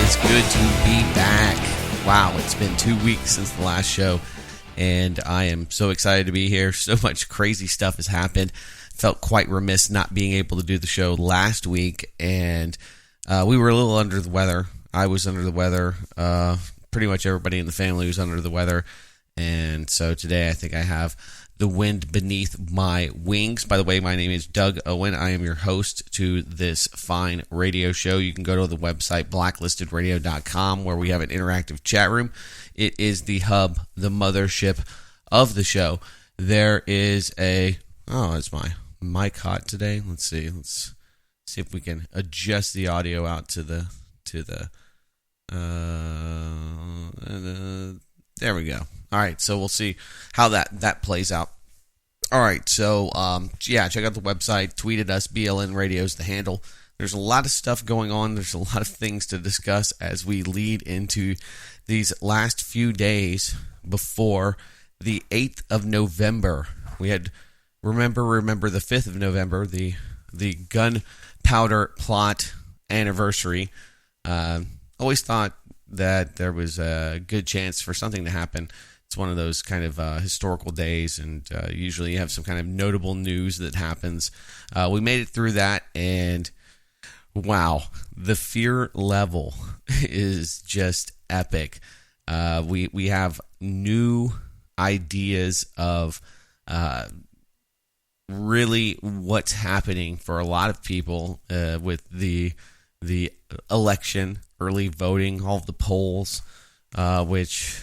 is good to be back. Wow, it's been 2 weeks since the last show, and I am so excited to be here. So much crazy stuff has happened. Felt quite remiss not being able to do the show last week, and we were a little under the weather. I was under the weather. Pretty much everybody in the family was under the weather, and so today I think I have the wind beneath my wings. By the way, my name is Doug Owen. I am your host to this fine radio show. You can go to the website blacklistedradio.com where we have an interactive chat room. It is the hub, the mothership of the show. There is is my mic hot today? Let's see if we can adjust the audio out to the there we go. All right, so we'll see how that plays out. All right, so check out the website, tweet at us, BLN Radio is the handle. There's a lot of stuff going on. There's a lot of things to discuss as we lead into these last few days before the 8th of November. We had, remember the 5th of November, the gunpowder plot anniversary. Always thought that there was a good chance for something to happen. It's one of those kind of historical days, and usually you have some kind of notable news that happens. We made it through that, and wow, the fear level is just epic. We have new ideas of really what's happening for a lot of people with the election, early voting, all of the polls, which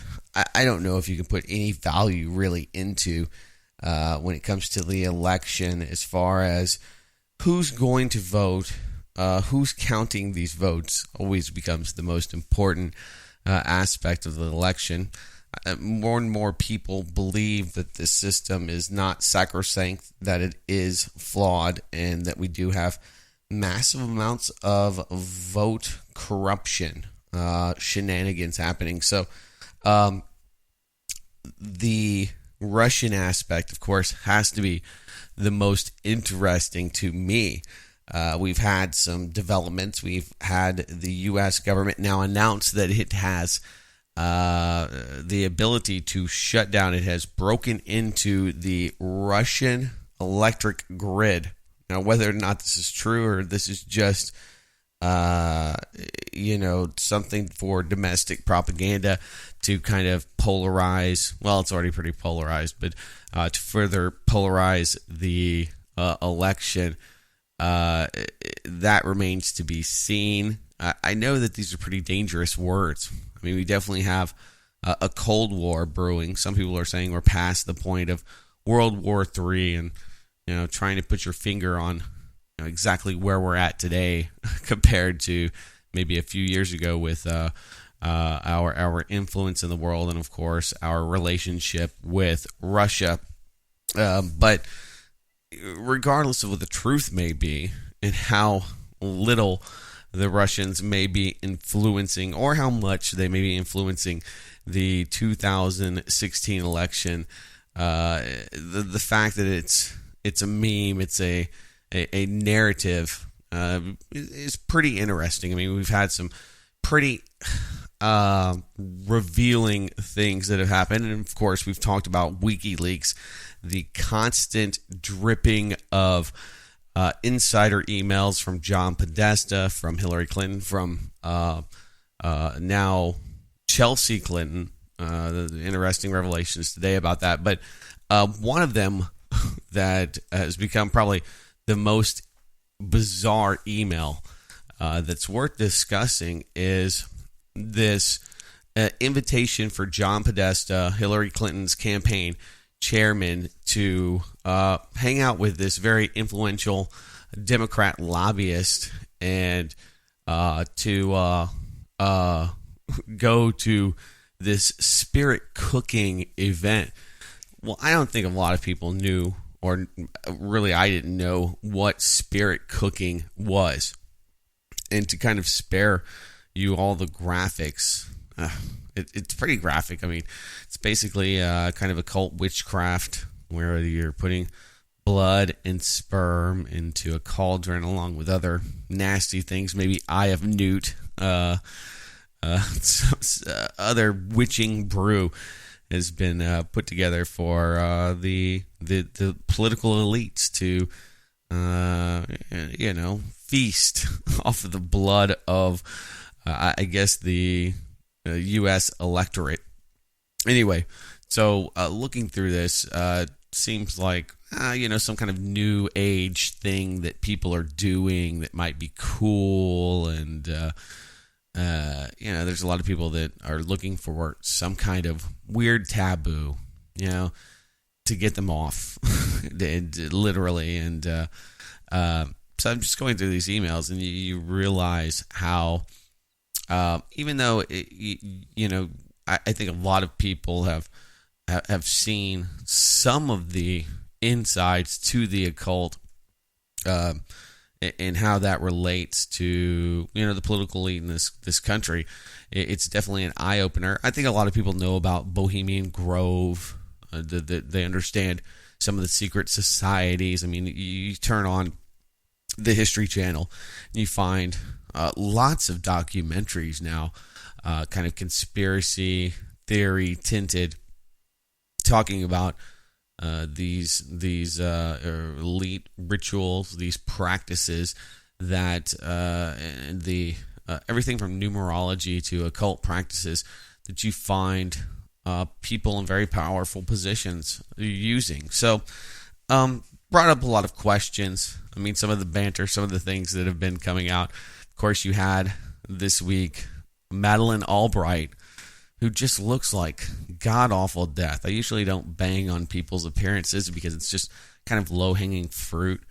I don't know if you can put any value really into when it comes to the election as far as who's going to vote, who's counting these votes always becomes the most important aspect of the election. More and more people believe that this system is not sacrosanct, that it is flawed, and that we do have massive amounts of vote corruption, shenanigans happening. So the Russian aspect, of course, has to be the most interesting to me. We've had some developments. We've had the U.S. government now announce that it has the ability to shut down. It has broken into the Russian electric grid. Now, whether or not this is true or this is just something for domestic propaganda to kind of polarize. Well, it's already pretty polarized, but to further polarize the election, that remains to be seen. I know that these are pretty dangerous words. I mean, we definitely have a Cold War brewing. Some people are saying we're past the point of World War III, and trying to put your finger on exactly where we're at today compared to maybe a few years ago with our influence in the world and, of course, our relationship with Russia. But regardless of what the truth may be and how little the Russians may be influencing or how much they may be influencing the 2016 election, the fact that it's a meme, it's a narrative, is pretty interesting. I mean, we've had some pretty revealing things that have happened, and of course, we've talked about WikiLeaks, the constant dripping of insider emails from John Podesta, from Hillary Clinton, from now Chelsea Clinton. The interesting revelations today about that, but one of them that has become probably the most bizarre email that's worth discussing is this invitation for John Podesta, Hillary Clinton's campaign chairman, to hang out with this very influential Democrat lobbyist and to go to this spirit cooking event. Well, I don't think a lot of people knew, or really I didn't know what spirit cooking was. And to kind of spare you all the graphics, it's pretty graphic. I mean, it's basically kind of occult witchcraft where you're putting blood and sperm into a cauldron along with other nasty things, maybe eye of newt, other witching brew has been put together for the political elites to feast off of the blood of I guess the U.S. electorate. Anyway, so looking through this, seems like some kind of new age thing that people are doing that might be cool, and there's a lot of people that are looking for some kind of weird taboo, to get them off, literally. And so I'm just going through these emails, and you realize how, even though I think a lot of people have seen some of the insides to the occult, and how that relates to the political elite in this country. It's definitely an eye opener. I think a lot of people know about Bohemian Grove. They understand some of the secret societies. I mean, you turn on the History Channel and you find lots of documentaries now, kind of conspiracy theory tinted, talking about these elite rituals, these practices that the everything from numerology to occult practices that you find people in very powerful positions using. So, brought up a lot of questions. I mean, some of the banter, some of the things that have been coming out. Of course, you had this week Madeleine Albright, who just looks like god-awful death. I usually don't bang on people's appearances because it's just kind of low-hanging fruit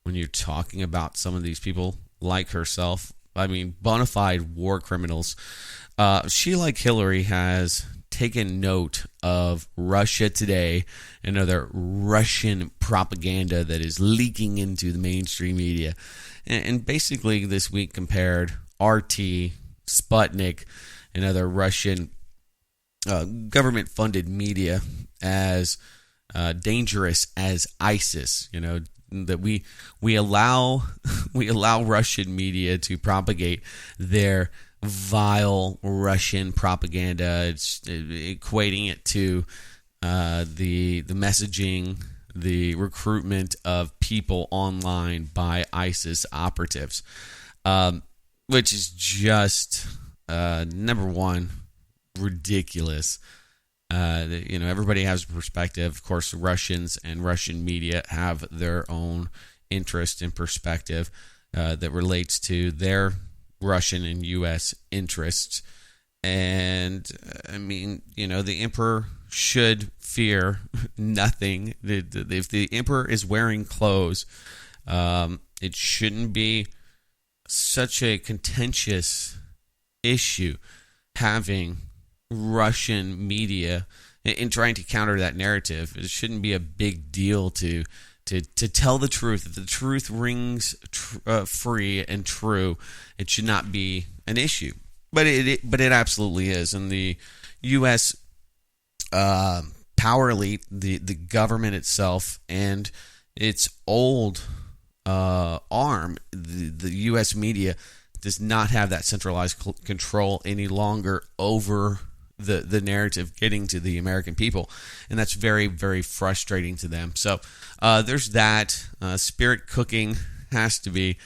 when you're talking about some of these people like herself. I mean, bona fide war criminals. She, like Hillary, has taken note of Russia Today and other Russian propaganda that is leaking into the mainstream media. And basically this week compared RT, Sputnik, and other Russian government-funded media as dangerous as ISIS. That we allow Russian media to propagate their vile Russian propaganda. It's equating it to the messaging, the recruitment of people online by ISIS operatives, which is just number one, ridiculous. Everybody has a perspective. Of course, Russians and Russian media have their own interest and perspective that relates to their Russian and U.S. interests. And I mean, the emperor should fear nothing. If the emperor is wearing clothes, it shouldn't be such a contentious issue having Russian media in trying to counter that narrative. It shouldn't be a big deal to tell the truth. If the truth rings free and true, it should not be an issue. But it absolutely is. And the U.S. Power elite, the government itself, and its old arm, the U.S. media, does not have that centralized control any longer over the narrative getting to the American people, and that's very, very frustrating to them. So there's that. Spirit cooking has to be.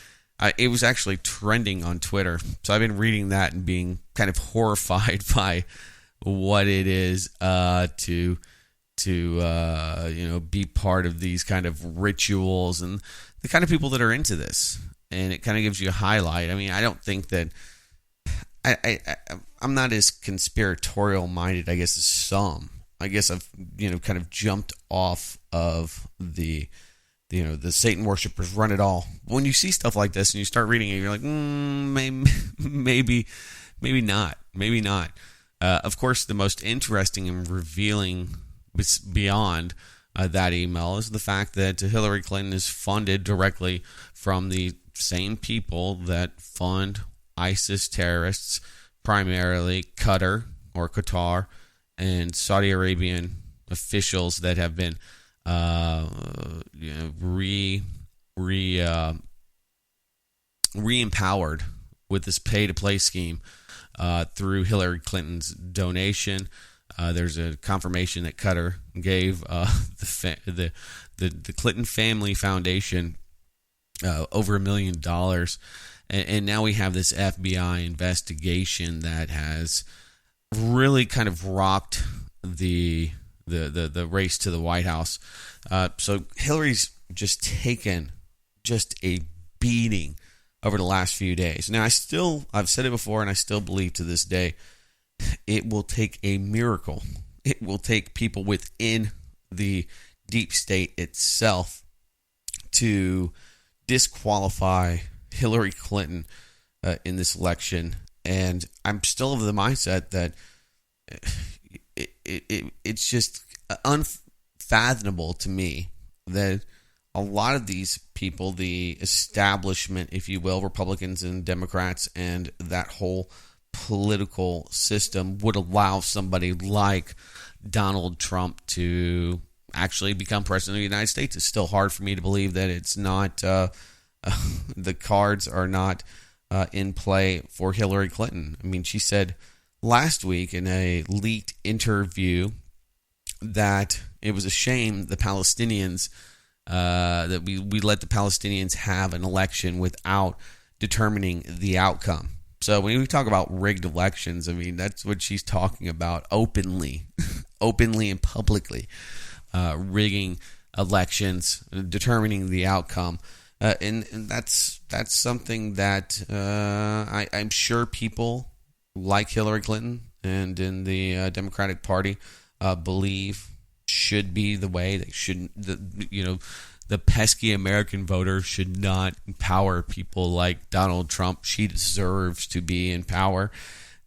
It was actually trending on Twitter, so I've been reading that and being kind of horrified by what it is to be part of these kind of rituals and the kind of people that are into this. And it kind of gives you a highlight. I mean, I don't think that I'm not as conspiratorial minded, I guess, as some. I guess I've kind of jumped off of the Satan worshippers run it all. When you see stuff like this and you start reading it, you're like, maybe not. Of course, the most interesting and revealing beyond that email is the fact that Hillary Clinton is funded directly from the same people that fund ISIS terrorists, primarily Qatar and Saudi Arabian officials that have been re-empowered with this pay-to-play scheme through Hillary Clinton's donation. There's a confirmation that Qatar gave the Clinton Family Foundation over $1 million, and now we have this FBI investigation that has really kind of rocked the race to the White House. So Hillary's just taken a beating over the last few days. Now, I've said it before, and I still believe to this day, it will take a miracle. It will take people within the deep state itself to disqualify Hillary Clinton in this election. And I'm still of the mindset that it's just unfathomable to me that a lot of these people, the establishment, if you will, Republicans and Democrats, and that whole political system would allow somebody like Donald Trump to actually become president of the United States. It's still hard for me to believe that it's not, the cards are not in play for Hillary Clinton. I mean, she said last week in a leaked interview that it was a shame the Palestinians, that we let the Palestinians have an election without determining the outcome. So when we talk about rigged elections, I mean, that's what she's talking about openly and publicly, rigging elections, determining the outcome. And that's something that I'm sure people like Hillary Clinton and in the Democratic Party believe should be the way. They shouldn't, the pesky American voter should not empower people like Donald Trump. She deserves to be in power,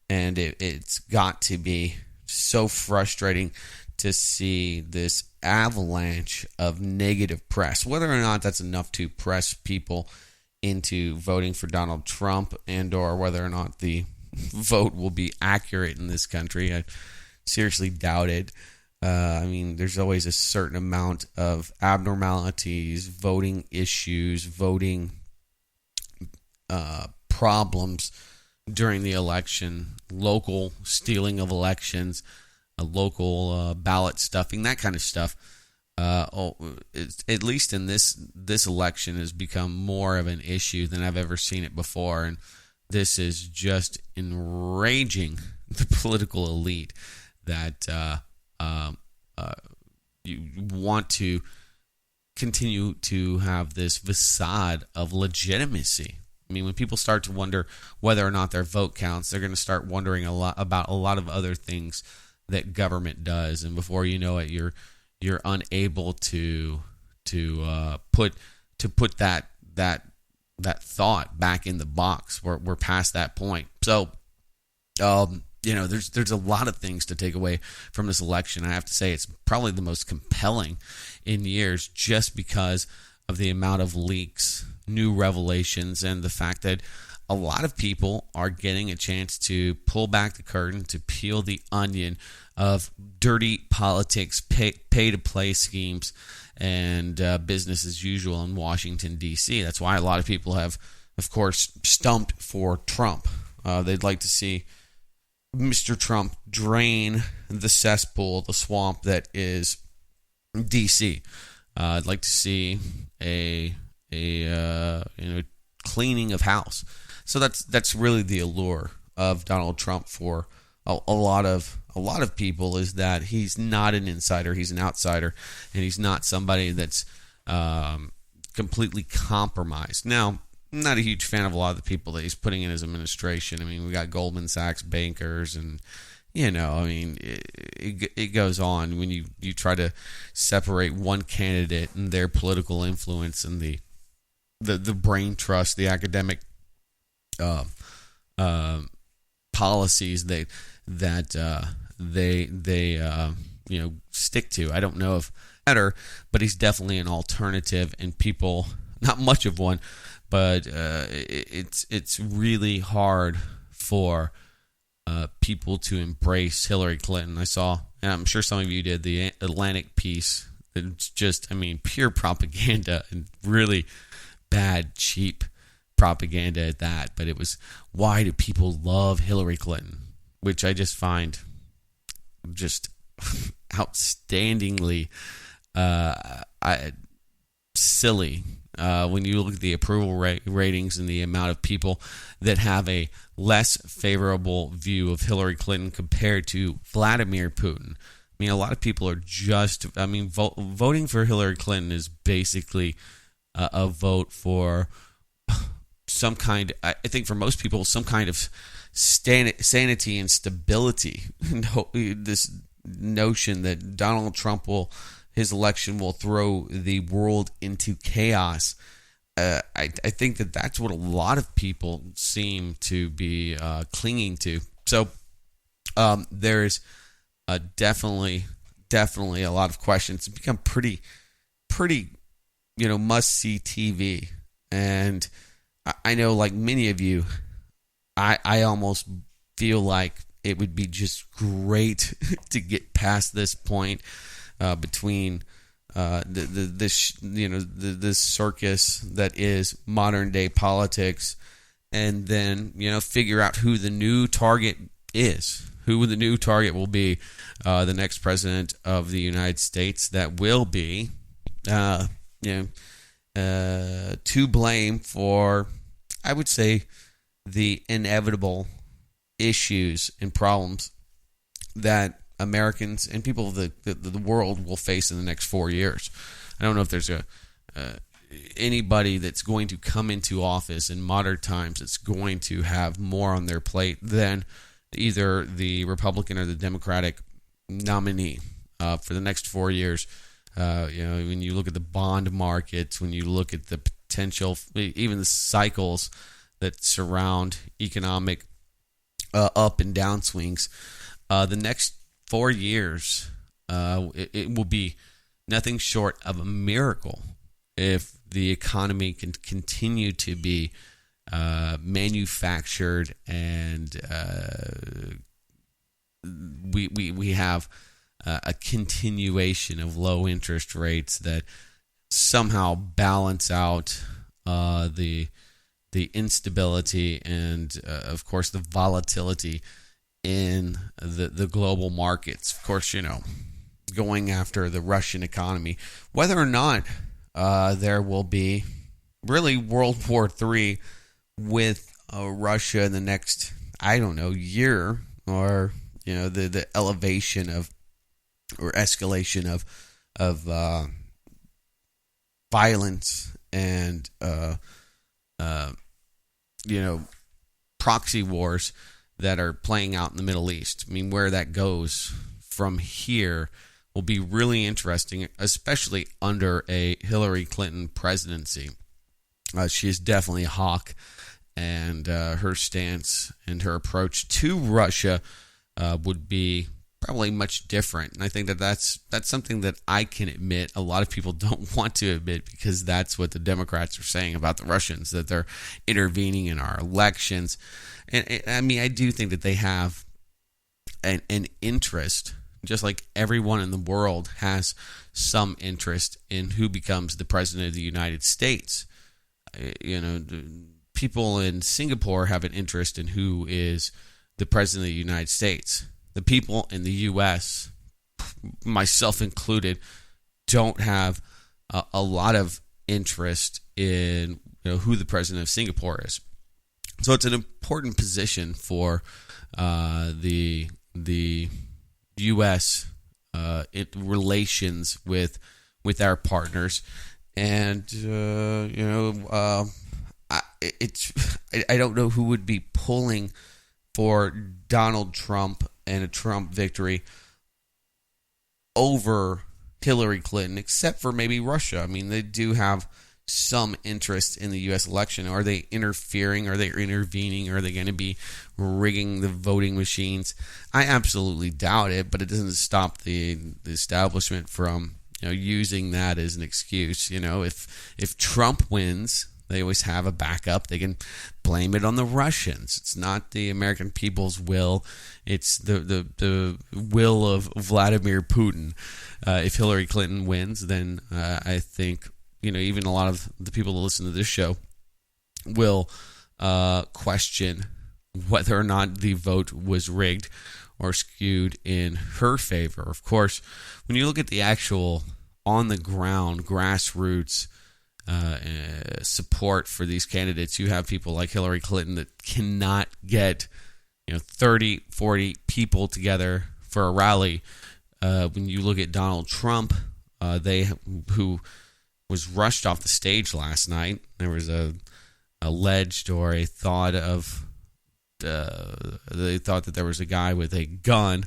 and it's got to be so frustrating to see this avalanche of negative press. Whether or not that's enough to press people into voting for Donald Trump, and or whether or not the vote will be accurate in this country, I seriously doubt it. I mean, there's always a certain amount of abnormalities, voting issues, voting problems during the election, local stealing of elections, local ballot stuffing, that kind of stuff. At least in this election has become more of an issue than I've ever seen it before, and this is just enraging the political elite that you want to continue to have this facade of legitimacy. I mean, when people start to wonder whether or not their vote counts, they're going to start wondering about a lot of other things that government does, and before you know it, you're unable to put that thought back in the box. We're past that point. So, there's a lot of things to take away from this election. I have to say it's probably the most compelling in years, just because of the amount of leaks, new revelations, and the fact that a lot of people are getting a chance to pull back the curtain, to peel the onion of dirty politics, pay-to-play schemes, and business as usual in Washington, D.C. That's why a lot of people have, of course, stumped for Trump. They'd like to see Mr. Trump drain the cesspool, the swamp that is D.C. I'd like to see a cleaning of house. So that's really the allure of Donald Trump for a lot of people, is that he's not an insider, he's an outsider, and he's not somebody that's completely compromised. Now, I'm not a huge fan of a lot of the people that he's putting in his administration. I mean, we got Goldman Sachs bankers, and it goes on when you try to separate one candidate and their political influence and the brain trust, the academic policies that they stick to. I don't know if better, but he's definitely an alternative, and people, not much of one, but it's really hard for people to embrace Hillary Clinton. I saw, and I'm sure some of you did, the Atlantic piece. It's just, pure propaganda and really bad, cheap propaganda at that, but it was, why do people love Hillary Clinton? Which I just find just outstandingly silly when you look at the approval ratings and the amount of people that have a less favorable view of Hillary Clinton compared to Vladimir Putin. I mean, a lot of people are just, voting for Hillary Clinton is basically a vote for some kind, I think for most people, some kind of sanity and stability. This notion that Donald Trump his election will throw the world into chaos. I think that's what a lot of people seem to be clinging to. So there's definitely a lot of questions. It's become pretty must-see TV. And I know, like many of you, I almost feel like it would be just great to get past this point between this circus that is modern day politics, and then figure out who the new target is, who the new target will be, the next president of the United States that will be to blame for, I would say, the inevitable issues and problems that Americans and people of the world will face in the next 4 years. I don't know if there's anybody that's going to come into office in modern times that's going to have more on their plate than either the Republican or the Democratic nominee for the next 4 years. When you look at the bond markets, when you look at the potential, even the cycles that surround economic up and down swings, the next 4 years, it will be nothing short of a miracle if the economy can continue to be manufactured, and we have a continuation of low interest rates that somehow balance out the instability and of course the volatility in the global markets. Of course, going after the Russian economy, whether or not there will be really World War III with Russia in the next, year, or the elevation of or escalation of violence and proxy wars that are playing out in the Middle East. I mean, where that goes from here will be really interesting, especially under a Hillary Clinton presidency. She is definitely a hawk, and her stance and her approach to Russia would be probably much different. And I think that's something that I can admit a lot of people don't want to admit, because that's what the Democrats are saying about the Russians, that they're intervening in our elections. And I mean, I do think that they have an interest, just like everyone in the world has some interest in who becomes the president of the United States. People in Singapore have an interest in who is the president of the United States. The people in the U.S., myself included, don't have a lot of interest in who the president of Singapore is. So it's an important position for the U.S. Relations with our partners, and I don't know who would be pulling for Donald Trump and a Trump victory over Hillary Clinton, except for maybe Russia. I mean, they do have some interest in the U.S. election. Are they interfering? Are they intervening? Are they going to be rigging the voting machines? I absolutely doubt it, but it doesn't stop the establishment from using that as an excuse. If Trump wins, they always have a backup. They can blame it on the Russians. It's not the American people's will. It's the will of Vladimir Putin. If Hillary Clinton wins, then I think even a lot of the people that listen to this show will question whether or not the vote was rigged or skewed in her favor. Of course, when you look at the actual on-the-ground, grassroots support for these candidates, you have people like Hillary Clinton that cannot get 30, 40 people together for a rally. When you look at Donald Trump, who was rushed off the stage last night, there was a thought that there was a guy with a gun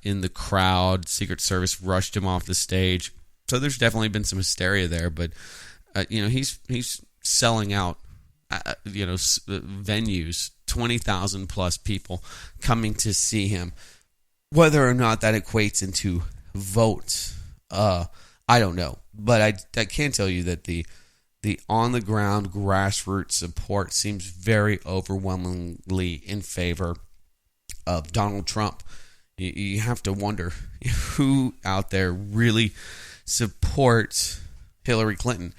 in the crowd. Secret Service rushed him off the stage. So there's definitely been some hysteria there, but he's selling out venues, 20,000 plus people coming to see him. Whether or not that equates into votes, I don't know. But I can tell you that the on-the-ground grassroots support seems very overwhelmingly in favor of Donald Trump. You have to wonder who out there really supports Hillary Clinton.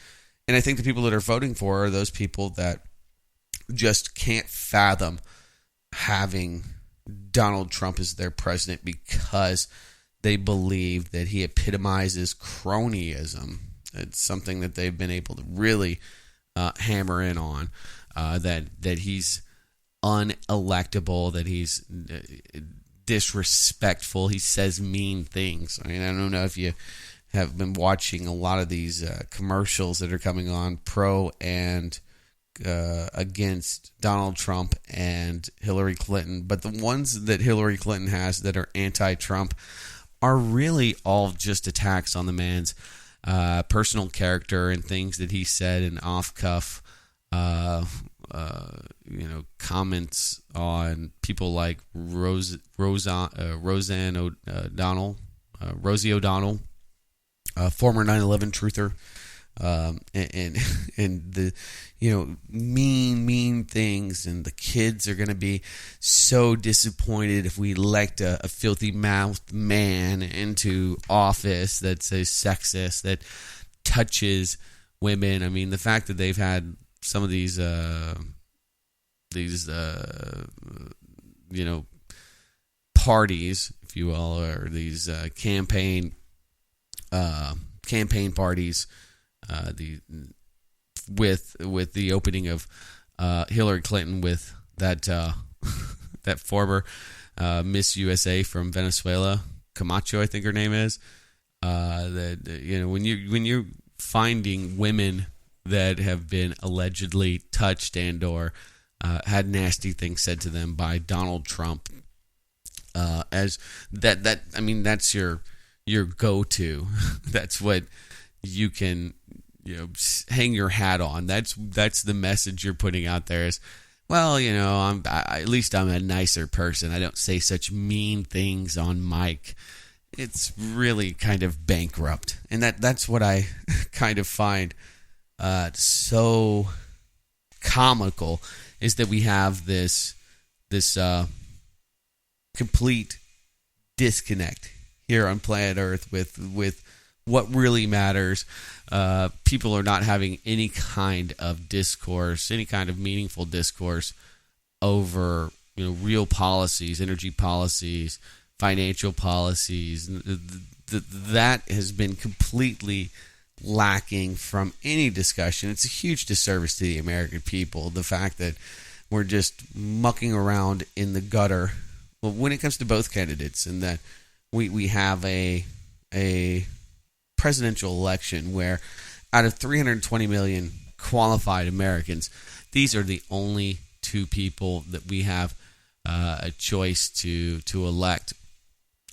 And I think the people that are voting for her are those people that just can't fathom having Donald Trump as their president because they believe that he epitomizes cronyism. It's something that they've been able to really hammer in on, that he's unelectable, that he's disrespectful, he says mean things. I mean, I don't know if you have been watching a lot of these commercials that are coming on pro and against Donald Trump and Hillary Clinton, but the ones that Hillary Clinton has that are anti-Trump are really all just attacks on the man's personal character and things that he said in off-cuff, comments on people like Rosie O'Donnell, former 9/11 truther, and the mean things, and the kids are going to be so disappointed if we elect a filthy mouthed man into office that's a sexist, that touches women. I mean, the fact that they've had some of these parties, if you will, or these campaign parties, with the opening of Hillary Clinton with that that former Miss USA from Venezuela, Camacho, I think her name is. When you're finding women that have been allegedly touched and or had nasty things said to them by Donald Trump, as that I mean, that's your go-to. That's what you can hang your hat on. That's the message you're putting out there is, well, at least I'm a nicer person. I don't say such mean things on mic. It's really kind of bankrupt, and that's what I kind of find so comical, is that we have this complete disconnect here on planet Earth with what really matters. People are not having any kind of discourse, any kind of meaningful discourse over real policies, energy policies, financial policies. That has been completely lacking from any discussion. It's a huge disservice to the American people, the fact that we're just mucking around in the gutter when it comes to both candidates, and that we have a presidential election where out of 320 million qualified Americans, these are the only two people that we have a choice to elect.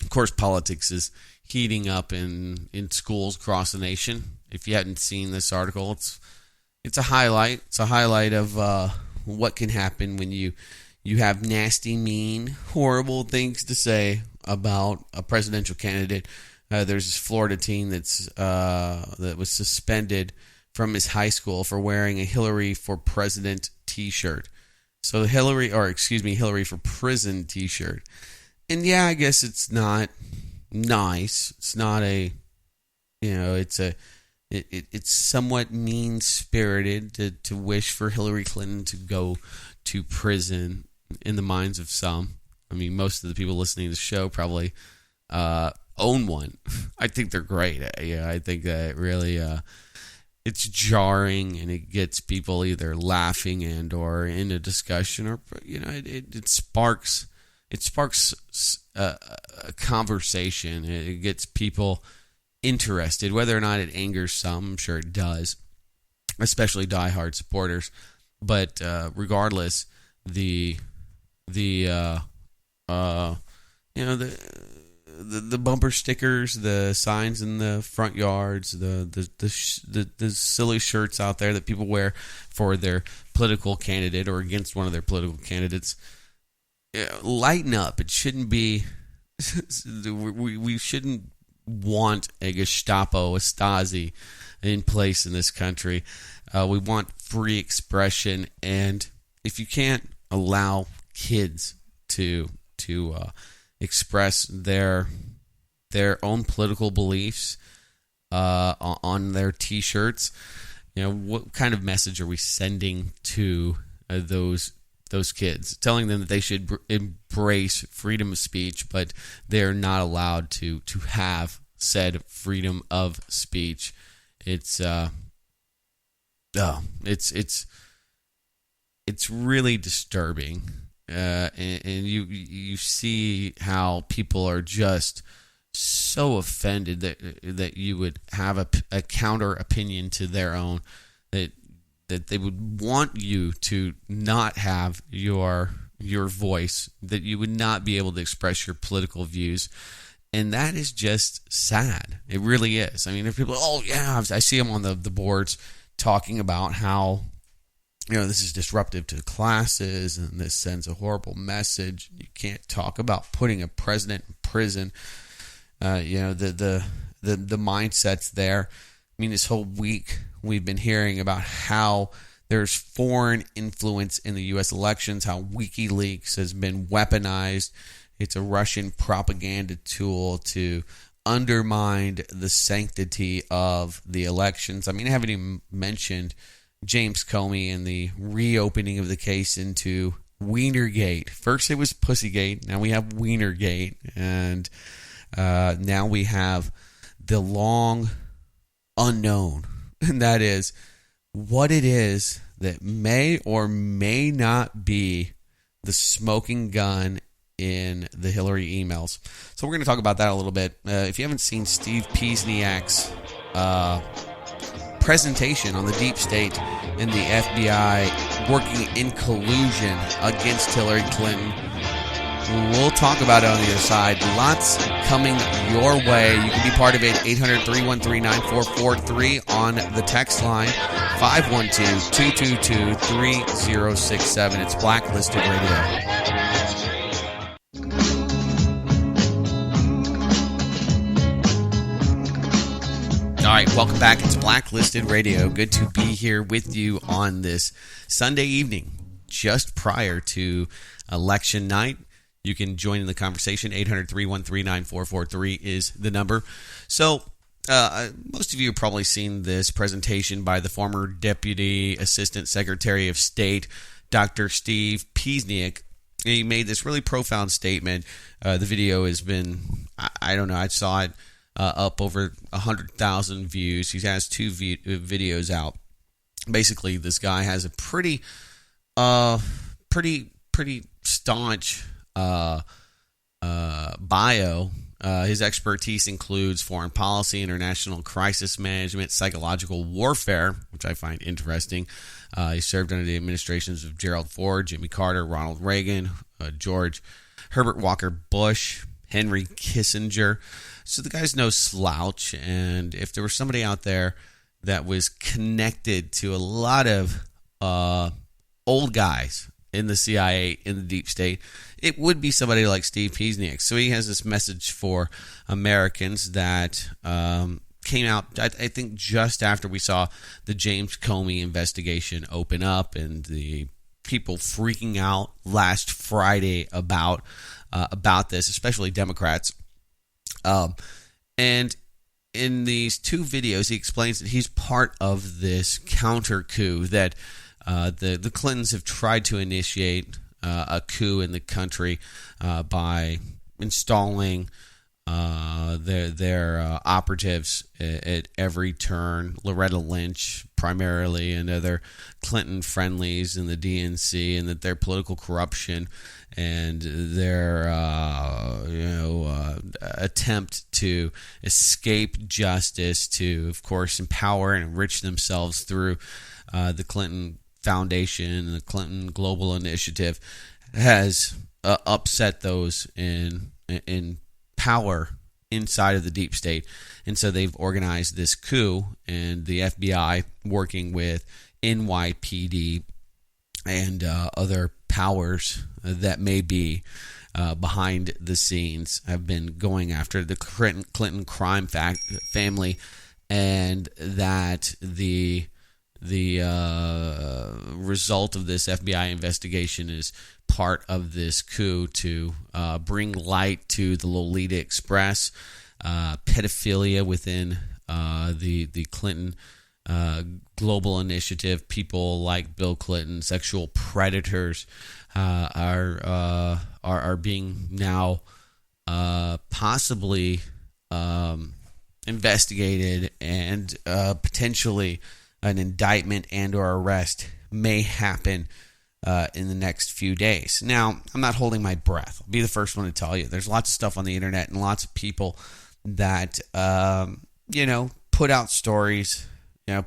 Of course, politics is heating up in schools across the nation. If you hadn't seen this article, it's a highlight. It's a highlight of what can happen when you have nasty, mean, horrible things to say about a presidential candidate. There's this Florida teen that was suspended from his high school for wearing a Hillary for President T-shirt. So Hillary for Prison T-shirt. And yeah, I guess it's not nice. It's not it's it's somewhat mean-spirited to wish for Hillary Clinton to go to prison in the minds of some. I mean, most of the people listening to the show probably own one. I think they're great. Yeah, I think that really it's jarring, and it gets people either laughing and or in a discussion, or it sparks a conversation. It gets people interested, whether or not it angers some. I'm sure it does, especially diehard supporters. But regardless, the bumper stickers, the signs in the front yards, the silly shirts out there that people wear for their political candidate or against one of their political candidates. Lighten up. It shouldn't be. We shouldn't want a Gestapo, a Stasi in place in this country. We want free expression, and if you can't allow kids to express their own political beliefs on their T-shirts, what kind of message are we sending to those kids? Telling them that they should embrace freedom of speech, but they're not allowed to have said freedom of speech. It's really disturbing, and you see how people are just so offended that you would have a counter opinion to their own, that they would want you to not have your voice, that you would not be able to express your political views. And that is just sad. It really is. I mean, if people, I see them on the boards talking about how, this is disruptive to classes and this sends a horrible message. You can't talk about putting a president in prison. The mindset's there. I mean, this whole week we've been hearing about how there's foreign influence in the U.S. elections, how WikiLeaks has been weaponized. It's a Russian propaganda tool to undermine the sanctity of the elections. I mean, I haven't even mentioned James Comey and the reopening of the case into Wienergate. First it was Pussygate, now we have Wienergate, and now we have the long unknown, and that is what it is that may or may not be the smoking gun in the Hillary emails. So we're going to talk about that a little bit. If you haven't seen Steve Piesniak's presentation on the deep state and the FBI working in collusion against Hillary Clinton, we'll talk about it on the other side. Lots coming your way. You can be part of it. 800-313-9443 on the text line. 512-222-3067. It's Blacklisted Radio. All right, welcome back. It's Blacklisted Radio. Good to be here with you on this Sunday evening, just prior to election night. You can join in the conversation. 800-313-9443 is the number. So, most of you have probably seen this presentation by the former Deputy Assistant Secretary of State, Dr. Steve Piesniak. He made this really profound statement. The video has been, I don't know, I saw it up over 100,000 views. He has two videos out. Basically, this guy has a pretty staunch bio. His expertise includes foreign policy, international crisis management, psychological warfare, which I find interesting. He served under the administrations of Gerald Ford, Jimmy Carter, Ronald Reagan, George Herbert Walker Bush, Henry Kissinger. So the guy's no slouch, and if there was somebody out there that was connected to a lot of old guys in the CIA, in the deep state, it would be somebody like Steve Piesniak. So he has this message for Americans that came out, I think, just after we saw the James Comey investigation open up and the people freaking out last Friday about this, especially Democrats. And in these two videos, he explains that he's part of this counter coup that the Clintons have tried to initiate a coup in the country by installing their operatives at every turn. Loretta Lynch, primarily, and other Clinton friendlies in the DNC, and that their political corruption and their attempt to escape justice, to of course empower and enrich themselves through the Clinton Foundation and the Clinton Global Initiative, has upset those in power inside of the deep state. And so they've organized this coup, and the FBI, working with NYPD and other powers that may be behind the scenes, have been going after the Clinton crime family, and that the result of this FBI investigation is part of this coup to bring light to the Lolita Express, pedophilia within the Clinton Global Initiative. People like Bill Clinton, sexual predators, are being now possibly investigated, and potentially an indictment and or arrest may happen in the next few days. Now, I'm not holding my breath. I'll be the first one to tell you. There's lots of stuff on the internet and lots of people that, put out stories,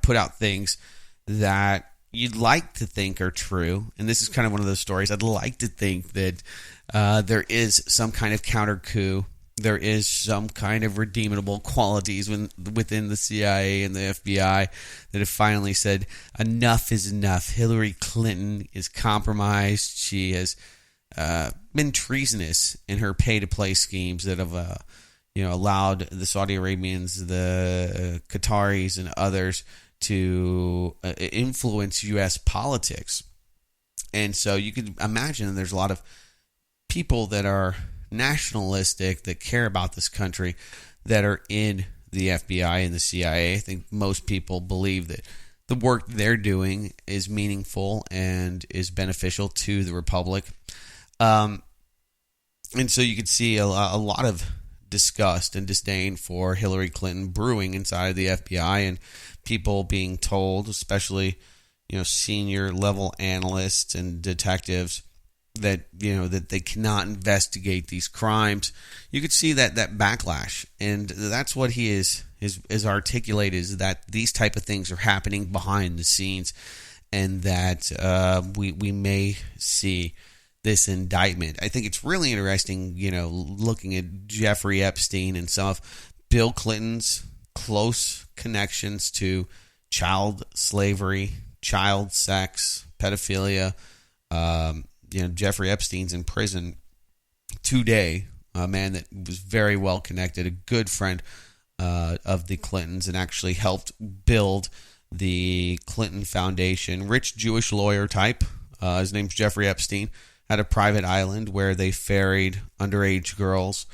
put out things that you'd like to think are true. And this is kind of one of those stories. I'd like to think that there is some kind of counter coup. There is some kind of redeemable qualities within the CIA and the FBI that have finally said enough is enough. Hillary Clinton is compromised. She has been treasonous in her pay-to-play schemes that have allowed the Saudi Arabians, the Qataris, and others to influence U.S. politics. And so you can imagine there's a lot of people that are nationalistic, that care about this country, that are in the FBI and the CIA. I think most people believe that the work they're doing is meaningful and is beneficial to the Republic. And so you could see a lot of disgust and disdain for Hillary Clinton brewing inside of the FBI, and people being told, especially senior level analysts and detectives, that that they cannot investigate these crimes. You could see that backlash, and that's what he is articulated, is that these type of things are happening behind the scenes, and that we may see this indictment. I think it's really interesting, looking at Jeffrey Epstein and some of Bill Clinton's close connections to child slavery, child sex, pedophilia. Jeffrey Epstein's in prison today, a man that was very well connected, a good friend of the Clintons, and actually helped build the Clinton Foundation. Rich Jewish lawyer type. His name's Jeffrey Epstein. Had a private island where they ferried underage girls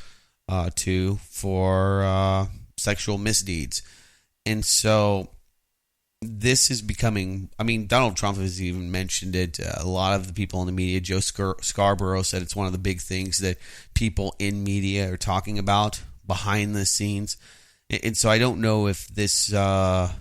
to for sexual misdeeds. And so this is becoming, Donald Trump has even mentioned it. A lot of the people in the media, Joe Scarborough said it's one of the big things that people in media are talking about behind the scenes. And so I don't know if I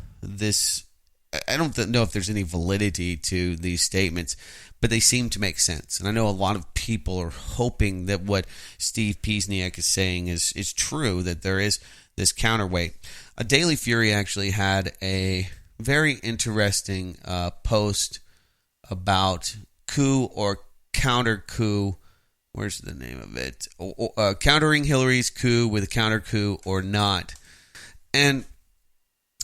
don't know if there's any validity to these statements, but they seem to make sense. And I know a lot of people are hoping that what Steve Piesniak is saying is true, that there is this counterweight. A Daily Fury actually had a very interesting post about coup or counter coup. Where's the name of it? Countering Hillary's coup with a counter coup or not. And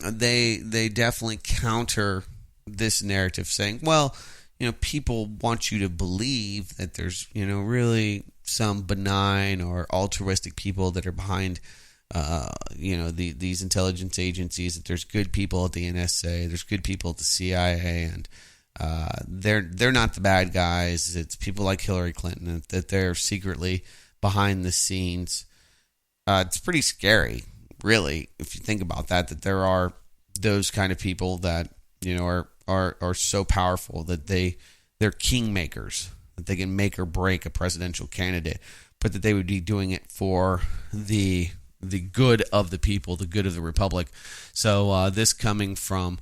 they definitely counter this narrative, saying, well, people want you to believe that there's, really some benign or altruistic people that are behind these intelligence agencies, that there's good people at the NSA, there's good people at the CIA, and they're not the bad guys. It's people like Hillary Clinton that they're secretly behind the scenes. It's pretty scary really, if you think about that there are those kind of people that, are so powerful that they're kingmakers, that they can make or break a presidential candidate, but that they would be doing it for the good of the people, the good of the republic. So this coming from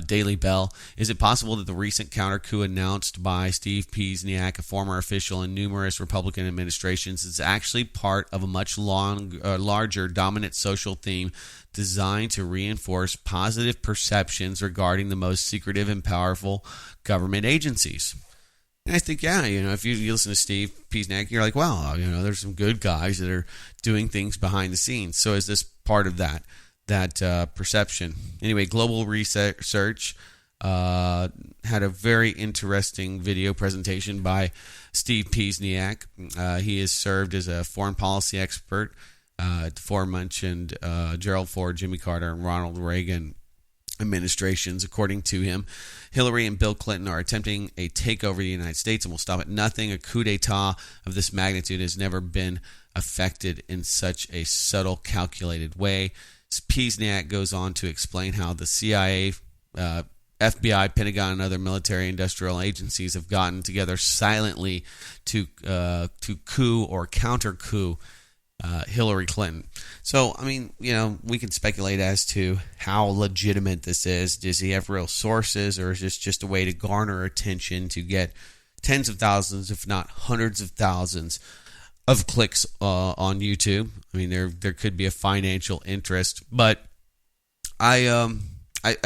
Daily Bell. Is it possible that the recent counter coup announced by Steve Piesniak, a former official in numerous Republican administrations, is actually part of a much larger dominant social theme designed to reinforce positive perceptions regarding the most secretive and powerful government agencies? And I think, if you listen to Steve Piesniak, you're like, wow, there's some good guys that are doing things behind the scenes. So is this part of that perception? Anyway, Global Research had a very interesting video presentation by Steve Piesniak. He has served as a foreign policy expert at the aforementioned Gerald Ford, Jimmy Carter, and Ronald Reagan administrations. According to him, Hillary and Bill Clinton are attempting a takeover of the United States and will stop at nothing. A coup d'etat of this magnitude has never been affected in such a subtle, calculated way. Piesniak goes on to explain how the CIA, FBI, Pentagon, and other military-industrial agencies have gotten together silently to coup or counter-coup Hillary Clinton. So, we can speculate as to how legitimate this is. Does he have real sources, or is this just a way to garner attention to get tens of thousands, if not hundreds of thousands, of clicks on YouTube? There could be a financial interest, but I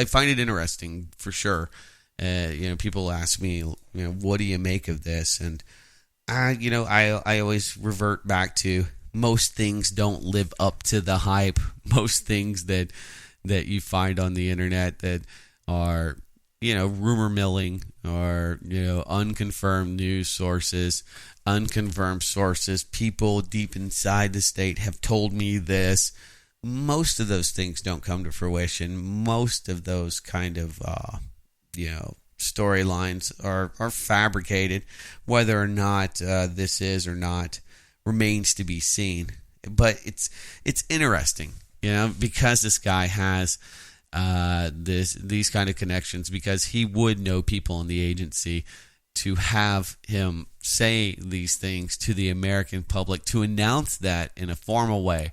find it interesting for sure. People ask me, what do you make of this? And I always revert back to most things don't live up to the hype. Most things that you find on the internet that are rumor milling or unconfirmed news sources, unconfirmed sources, people deep inside the state have told me this. Most of those things don't come to fruition. Most of those kind of storylines are fabricated. Whether or not this is or not remains to be seen. But it's interesting, because this guy has these kind of connections, because he would know people in the agency, to have him say these things to the American public, to announce that in a formal way,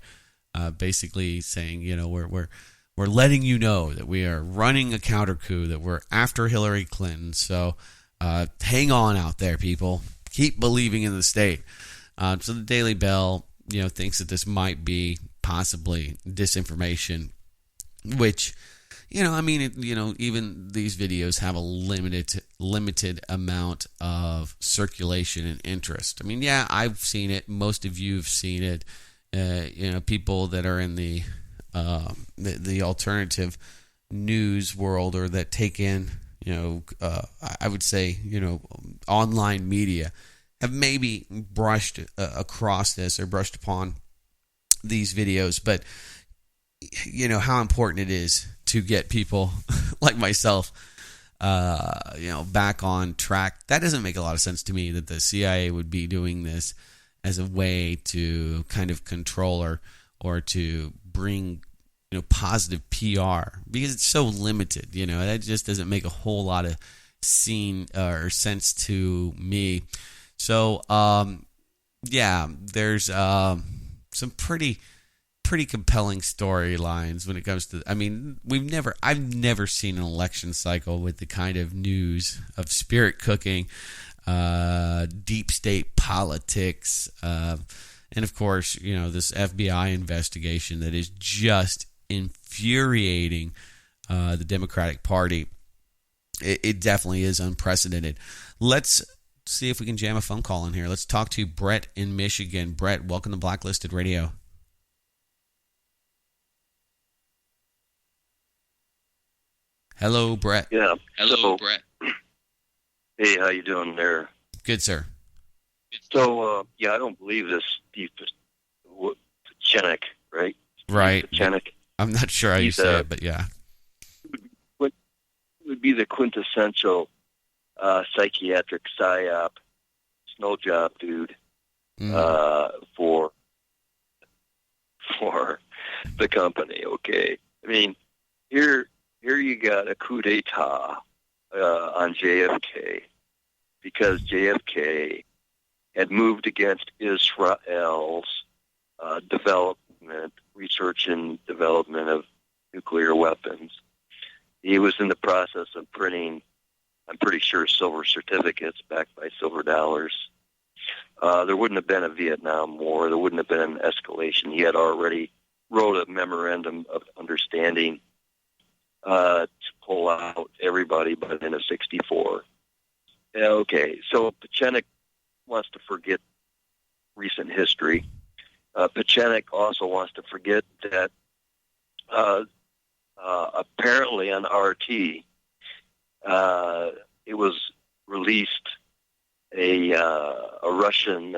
basically saying, we're letting you know that we are running a counter coup, that we're after Hillary Clinton. So hang on out there, people. Keep believing in the state. So the Daily Bell, thinks that this might be possibly disinformation, which, even these videos have a limited amount of circulation and interest. I've seen it. Most of you have seen it. People that are in the alternative news world, or that take in, I would say, online media, have maybe brushed across this or brushed upon these videos. But how important it is to get people like myself back on track. That doesn't make a lot of sense to me, that the CIA would be doing this as a way to kind of control or to bring positive PR, because it's so limited. That just doesn't make a whole lot of sense to me. So there's some pretty compelling storylines when it comes to. I've never seen an election cycle with the kind of news of spirit cooking, deep state politics, and of course, this FBI investigation that is just infuriating the Democratic Party. It definitely is unprecedented. Let's see if we can jam a phone call in here. Let's talk to Brett in Michigan. Brett, welcome to Blacklisted Radio. Hello, Brett. Yeah. Hello, Brett. Hey, how you doing there? Good, sir. So, I don't believe this Steve Piesniak, right? Right. Piesniak. I'm not sure how you say it, but yeah. Would be the quintessential psychiatric psyop, snow job dude, for the company. Okay, I mean, here you got a coup d'état on JFK because JFK had moved against Israel's research and development of nuclear weapons. He was in the process of printing, I'm pretty sure, silver certificates backed by silver dollars. There wouldn't have been a Vietnam War. There wouldn't have been an escalation. He had already wrote a memorandum of understanding to pull out everybody by the end of 1964. Okay, so Pechenik wants to forget recent history. Pechenik also wants to forget that apparently on RT, it was released a Russian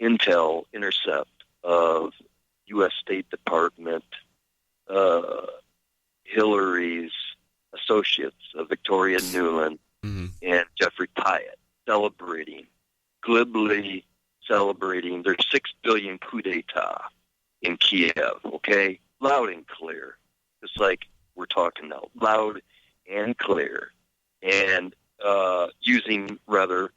intel intercept of U.S. State Department Hillary's associates, Victoria Nuland and Jeffrey Pyatt, glibly celebrating their 6 billion coup d'etat in Kiev, okay? Loud and clear. It's like we're talking now, loud and clear, and using rather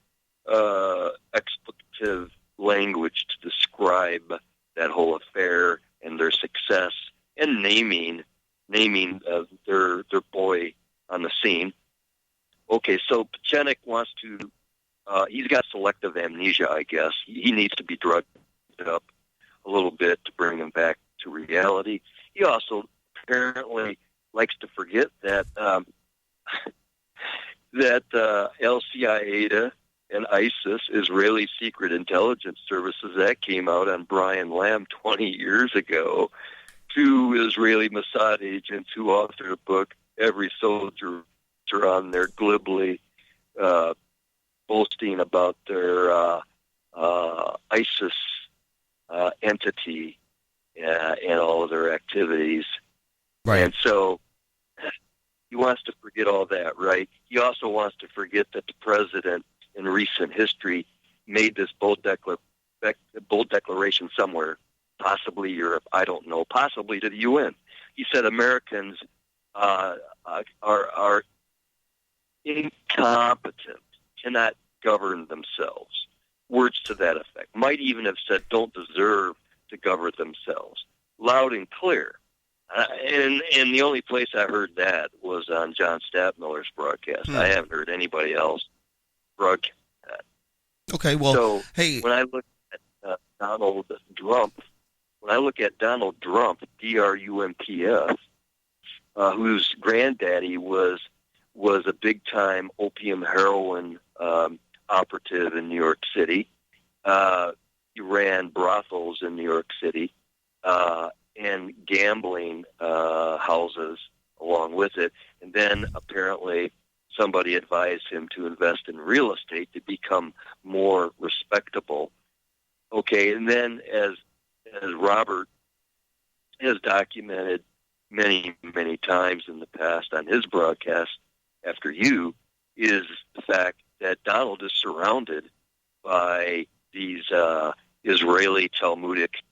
expletive language to describe that whole affair and their success, and naming their boy on the scene. Okay, so Pechenik wants to. He's got selective amnesia, I guess. He needs to be drugged up a little bit to bring him back to reality. He also apparently likes to forget that Al-Qaeda and ISIS, Israeli Secret Intelligence Services, that came out on Brian Lamb 20 years ago. 2 Israeli Mossad agents who authored a book, Every Soldier on there, glibly boasting about their ISIS entity and all of their activities. Right. And so he wants to forget all that, right? He also wants to forget that the president in recent history made this bold declaration somewhere, possibly Europe, I don't know, possibly to the UN. He said Americans are incompetent, cannot govern themselves. Words to that effect. Might even have said don't deserve to govern themselves. Loud and clear. And the only place I heard that was on John Stadtmiller's broadcast. I haven't heard anybody else broadcast that. Okay, well, so hey, when I look at Donald Trump, D-R-U-M-P-F, whose granddaddy was a big-time opium heroin operative in New York City. He ran brothels in New York City and gambling houses along with it. And then apparently somebody advised him to invest in real estate to become more respectable. Okay, and then as Robert has documented many, many times in the past on his broadcast after you, is the fact that Donald is surrounded by these Israeli Talmudic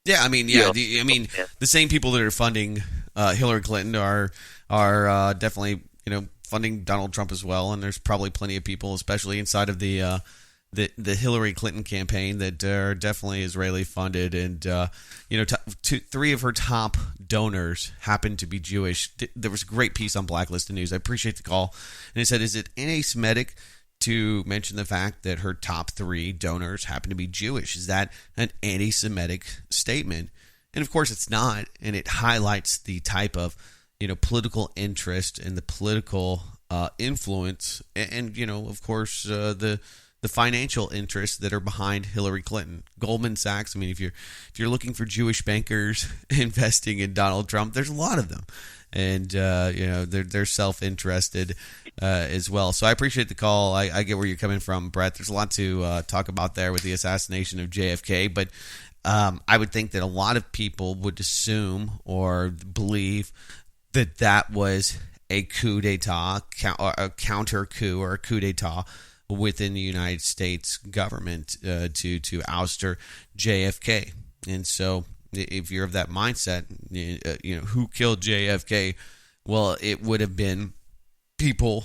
Yeah, I mean, the same people that are funding Hillary Clinton are definitely, funding Donald Trump as well, and there's probably plenty of people, especially inside of the Hillary Clinton campaign, that are definitely Israeli funded, and 3 of her top donors happen to be Jewish. There was a great piece on Blacklisted News. I appreciate the call, and it said, "Is it anti-Semitic to mention the fact that her top 3 donors happen to be Jewish? Is that an anti-Semitic statement?" And of course, it's not, and it highlights the type of political interest and the political influence, and of course, the financial interests that are behind Hillary Clinton. Goldman Sachs, I mean, if you're looking for Jewish bankers investing in Donald Trump, there's a lot of them. And, they're self-interested as well. So I appreciate the call. I get where you're coming from, Brett. There's a lot to talk about there with the assassination of JFK. But I would think that a lot of people would assume or believe that was a coup d'etat, a counter coup or a coup d'etat, within the United States government to ouster JFK. And so if you're of that mindset, who killed JFK? Well, it would have been people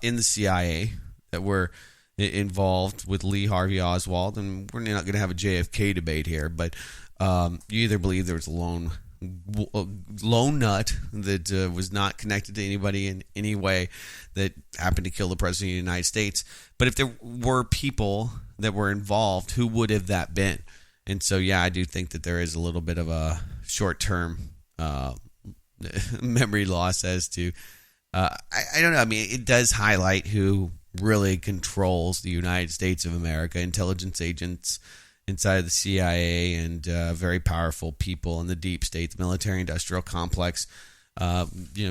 in the CIA that were involved with Lee Harvey Oswald. And we're not going to have a JFK debate here, but you either believe there was a lone nut that was not connected to anybody in any way that happened to kill the president of the United States. But if there were people that were involved, who would have that been? And so, yeah, I do think that there is a little bit of a short-term memory loss as to, I don't know. I mean, it does highlight who really controls the United States of America. Intelligence agents inside of the CIA and very powerful people in the deep state, the military-industrial complex,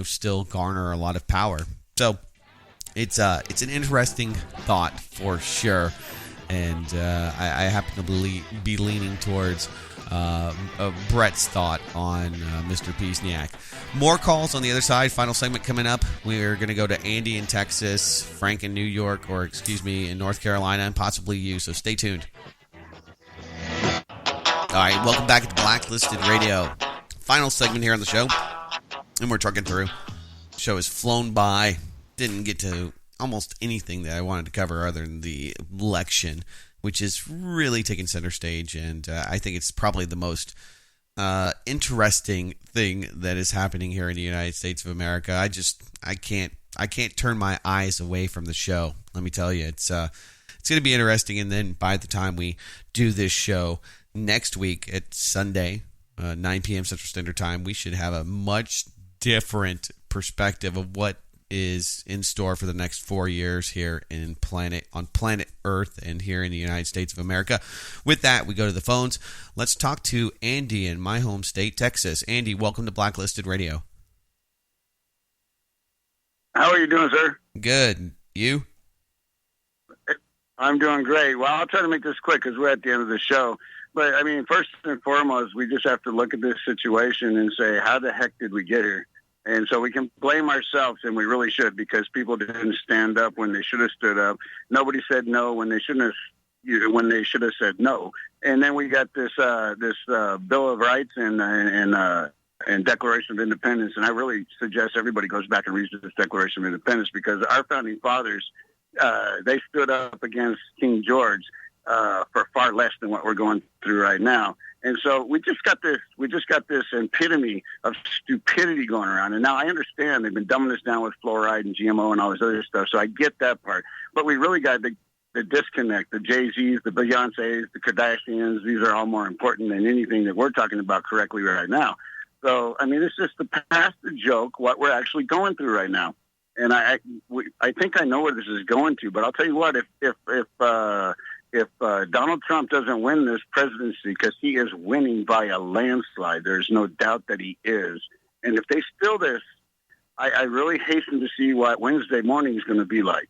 still garner a lot of power. So it's an interesting thought for sure, and I happen to be leaning towards Brett's thought on Mr. Piesniak. More calls on the other side. Final segment coming up. We're going to go to Andy in Texas, Frank in New York, in North Carolina, and possibly you. So stay tuned. All right, welcome back to Blacklisted Radio. Final segment here on the show, and we're trucking through. The show has flown by. Didn't get to almost anything that I wanted to cover other than the election, which is really taking center stage, and I think it's probably the most interesting thing that is happening here in the United States of America. I can't turn my eyes away from the show. Let me tell you, it's going to be interesting. And then by the time we do this show next week at Sunday, 9 p.m. Central Standard Time, we should have a much different perspective of what is in store for the next 4 years here on planet Earth and here in the United States of America. With that, we go to the phones. Let's talk to Andy in my home state, Texas. Andy, welcome to Blacklisted Radio. How are you doing, sir? Good. You? I'm doing great. Well, I'll try to make this quick because we're at the end of the show. But, I mean, first and foremost, we just have to look at this situation and say, how the heck did we get here? And so we can blame ourselves, and we really should, because people didn't stand up when they should have stood up. Nobody said no when they shouldn't have, when they should have said no. And then we got this Bill of Rights and Declaration of Independence. And I really suggest everybody goes back and reads this Declaration of Independence, because our founding fathers, they stood up against King George for far less than what we're going through right now. And so we just got this epitome of stupidity going around. And now I understand they've been dumbing us down with fluoride and GMO and all this other stuff. So I get that part. But we really got the disconnect, the Jay-Z's, the Beyoncé's, the Kardashians. These are all more important than anything that we're talking about correctly right now. So, I mean, it's just to pass the joke what we're actually going through right now. And I think I know where this is going to, but I'll tell you what, if Donald Trump doesn't win this presidency, because he is winning by a landslide, there's no doubt that he is. And if they steal this, I really hasten to see what Wednesday morning is going to be like,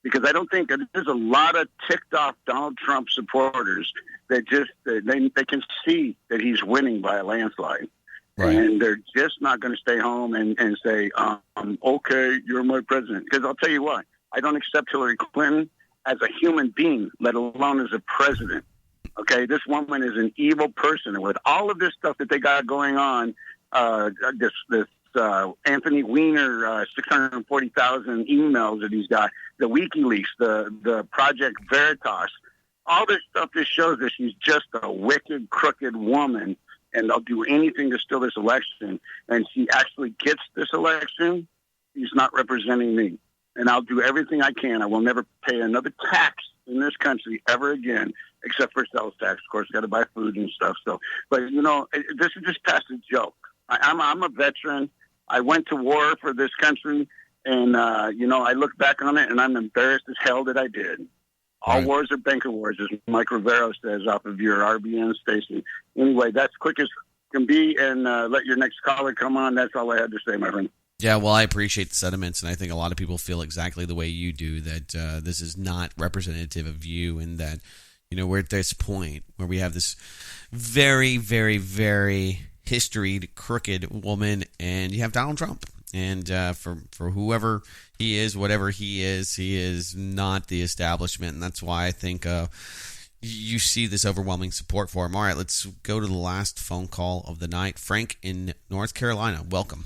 because I don't think there's a lot of ticked off Donald Trump supporters that just they can see that he's winning by a landslide. Right. And they're just not going to stay home and say, okay, you're my president. Because I'll tell you what, I don't accept Hillary Clinton as a human being, let alone as a president. Okay, this woman is an evil person. And with all of this stuff that they got going on, this Anthony Weiner, 640,000 emails that he's got, the WikiLeaks, the Project Veritas, all this stuff just shows that she's just a wicked, crooked woman, and they'll do anything to steal this election. And she actually gets this election, he's not representing me. And I'll do everything I can. I will never pay another tax in this country ever again, except for sales tax. Of course, got to buy food and stuff. So, but this is just past a joke. I'm a veteran. I went to war for this country, and I look back on it, and I'm embarrassed as hell that I did. All right. Wars are banker wars, as Mike Rivero says off of your RBN station. Anyway, that's quick as can be, and let your next caller come on. That's all I had to say, my friend. Yeah, well, I appreciate the sentiments, and I think a lot of people feel exactly the way you do, that this is not representative of you, and that, we're at this point where we have this very, very, very historied, crooked woman, and you have Donald Trump. And for whoever he is, whatever he is not the establishment. And that's why I think you see this overwhelming support for him. All right, let's go to the last phone call of the night. Frank in North Carolina, welcome.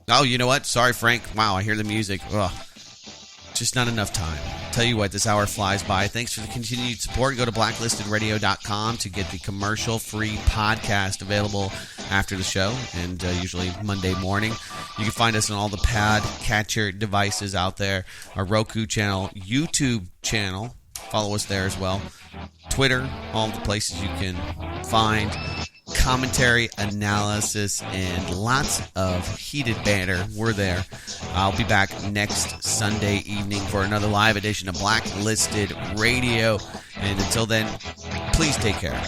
Oh, you know what? Sorry, Frank. Wow, I hear the music. Ugh. Just not enough time. Tell you what, this hour flies by. Thanks for the continued support. Go to blacklistedradio.com to get the commercial-free podcast available after the show, and usually Monday morning. You can find us on all the podcatcher devices out there, our Roku channel, YouTube channel. Follow us there as well. Twitter, all the places you can find commentary, analysis, and lots of heated banter. We're there. I'll be back next Sunday evening for another live edition of Blacklisted Radio. And until then, please take care.